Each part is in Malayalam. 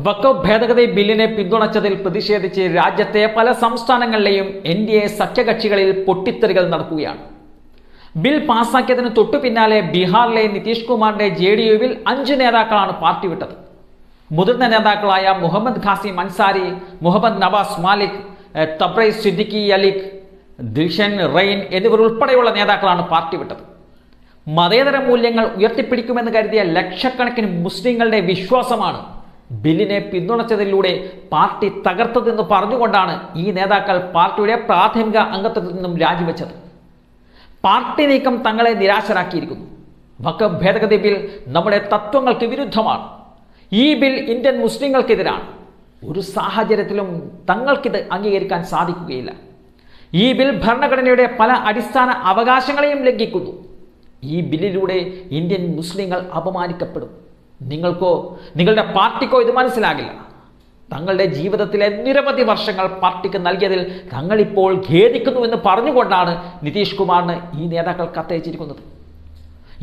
വഖഫ് ഭേദഗതി ബില്ലിനെ പിന്തുണച്ചതിൽ പ്രതിഷേധിച്ച് രാജ്യത്തെ പല സംസ്ഥാനങ്ങളിലെയും NDA സഖ്യകക്ഷികളിൽ പൊട്ടിത്തെറികൾ നടക്കുകയാണ്. ബിൽ പാസാക്കിയതിന് തൊട്ടു പിന്നാലെ ബീഹാറിലെ നിതീഷ് കുമാറിന്റെ JDU-വിൽ 5 നേതാക്കളാണ് പാർട്ടി വിട്ടത്. മുതിർന്ന നേതാക്കളായ മുഹമ്മദ് ഖാസിം അൻസാരി, മുഹമ്മദ് നവാസ് മാലിക്, തബ്രൈസ് സിദ്ദിഖി അലിഖ്, ദിൽഷൻ റെയിൻ എന്നിവർ ഉൾപ്പെടെയുള്ള നേതാക്കളാണ് പാർട്ടി വിട്ടത്. മതേതര മൂല്യങ്ങൾ ഉയർത്തിപ്പിടിക്കുമെന്ന് കരുതിയ ലക്ഷക്കണക്കിന് മുസ്ലിങ്ങളുടെ വിശ്വാസമാണ് ബില്ലിനെ പിന്തുണച്ചതിലൂടെ പാർട്ടി തകർത്തതെന്ന് പറഞ്ഞുകൊണ്ടാണ് ഈ നേതാക്കൾ പാർട്ടിയുടെ പ്രാഥമിക അംഗത്വത്തിൽ നിന്നും രാജിവെച്ചത്. പാർട്ടി നീക്കം തങ്ങളെ നിരാശരാക്കിയിരിക്കുന്നു. വഖഫ് ഭേദഗതി ബിൽ നമ്മുടെ തത്വങ്ങൾക്ക് വിരുദ്ധമാണ്. ഈ ബിൽ ഇന്ത്യൻ മുസ്ലിങ്ങൾക്കെതിരാണ്. ഒരു സാഹചര്യത്തിലും തങ്ങൾക്കിത് അംഗീകരിക്കാൻ സാധിക്കുകയില്ല. ഈ ബിൽ ഭരണഘടനയുടെ പല അടിസ്ഥാന അവകാശങ്ങളെയും ലംഘിക്കുന്നു. ഈ ബില്ലിലൂടെ ഇന്ത്യൻ മുസ്ലിങ്ങൾ അപമാനിക്കപ്പെടും. നിങ്ങൾക്കോ നിങ്ങളുടെ പാർട്ടിക്കോ ഇത് മനസ്സിലാകില്ല. തങ്ങളുടെ ജീവിതത്തിലെ നിരവധി വർഷങ്ങൾ പാർട്ടിക്ക് നൽകിയതിൽ തങ്ങളിപ്പോൾ ഖേദിക്കുന്നുവെന്ന് പറഞ്ഞുകൊണ്ടാണ് നിതീഷ് കുമാറിന് ഈ നേതാക്കൾ കത്തയച്ചിരിക്കുന്നത്.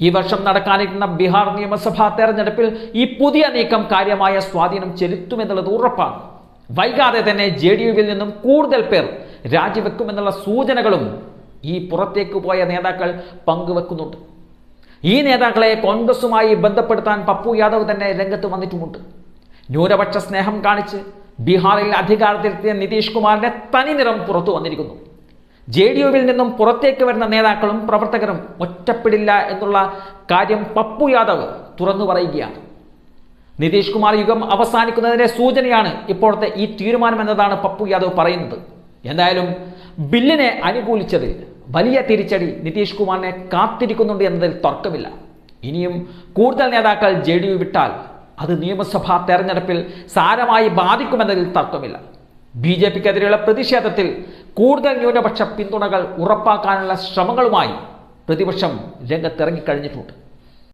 ഈ വർഷം നടക്കാനിരിക്കുന്ന ബീഹാർ നിയമസഭാ തെരഞ്ഞെടുപ്പിൽ ഈ പുതിയ നീക്കം കാര്യമായ സ്വാധീനം ചെലുത്തുമെന്നുള്ളത് ഉറപ്പാണ്. വൈകാതെ തന്നെ JDU-വിൽ നിന്നും കൂടുതൽ പേർ രാജിവെക്കുമെന്നുള്ള സൂചനകളും ഈ പുറത്തേക്ക് പോയ നേതാക്കൾ പങ്കുവെക്കുന്നുണ്ട്. ഈ നേതാക്കളെ കോൺഗ്രസുമായി ബന്ധപ്പെടുത്താൻ പപ്പു യാദവ് തന്നെ രംഗത്ത് വന്നിട്ടുമുണ്ട്. ന്യൂനപക്ഷ സ്നേഹം കാണിച്ച് ബീഹാറിൽ അധികാരത്തിലെത്തിയ നിതീഷ് കുമാറിന്റെ തനി നിറം പുറത്തു വന്നിരിക്കുന്നു. JDU-വിൽ നിന്നും പുറത്തേക്ക് വരുന്ന നേതാക്കളും പ്രവർത്തകരും ഒറ്റപ്പെടില്ല എന്നുള്ള കാര്യം പപ്പു യാദവ് തുറന്നു പറയുകയാണ്. നിതീഷ് കുമാർ യുഗം അവസാനിക്കുന്നതിന്റെ സൂചനയാണ് ഇപ്പോഴത്തെ ഈ തീരുമാനമെന്നതാണ് പപ്പു യാദവ് പറയുന്നത്. എന്തായാലും ബില്ലിനെ അനുകൂലിച്ചതിൽ വലിയ തിരിച്ചടി നിതീഷ് കുമാറിനെ കാത്തിരിക്കുന്നുണ്ട് എന്നതിൽ തർക്കമില്ല. ഇനിയും കൂടുതൽ നേതാക്കൾ JDU വിട്ടാൽ അത് നിയമസഭാ തെരഞ്ഞെടുപ്പിൽ സാരമായി ബാധിക്കുമെന്നതിൽ തർക്കമില്ല. BJP-ക്കെതിരെയുള്ള പ്രതിഷേധത്തിൽ കൂടുതൽ ന്യൂനപക്ഷ പിന്തുണകൾ ഉറപ്പാക്കാനുള്ള ശ്രമങ്ങളുമായി പ്രതിപക്ഷം രംഗത്തിറങ്ങിക്കഴിഞ്ഞിട്ടുണ്ട്.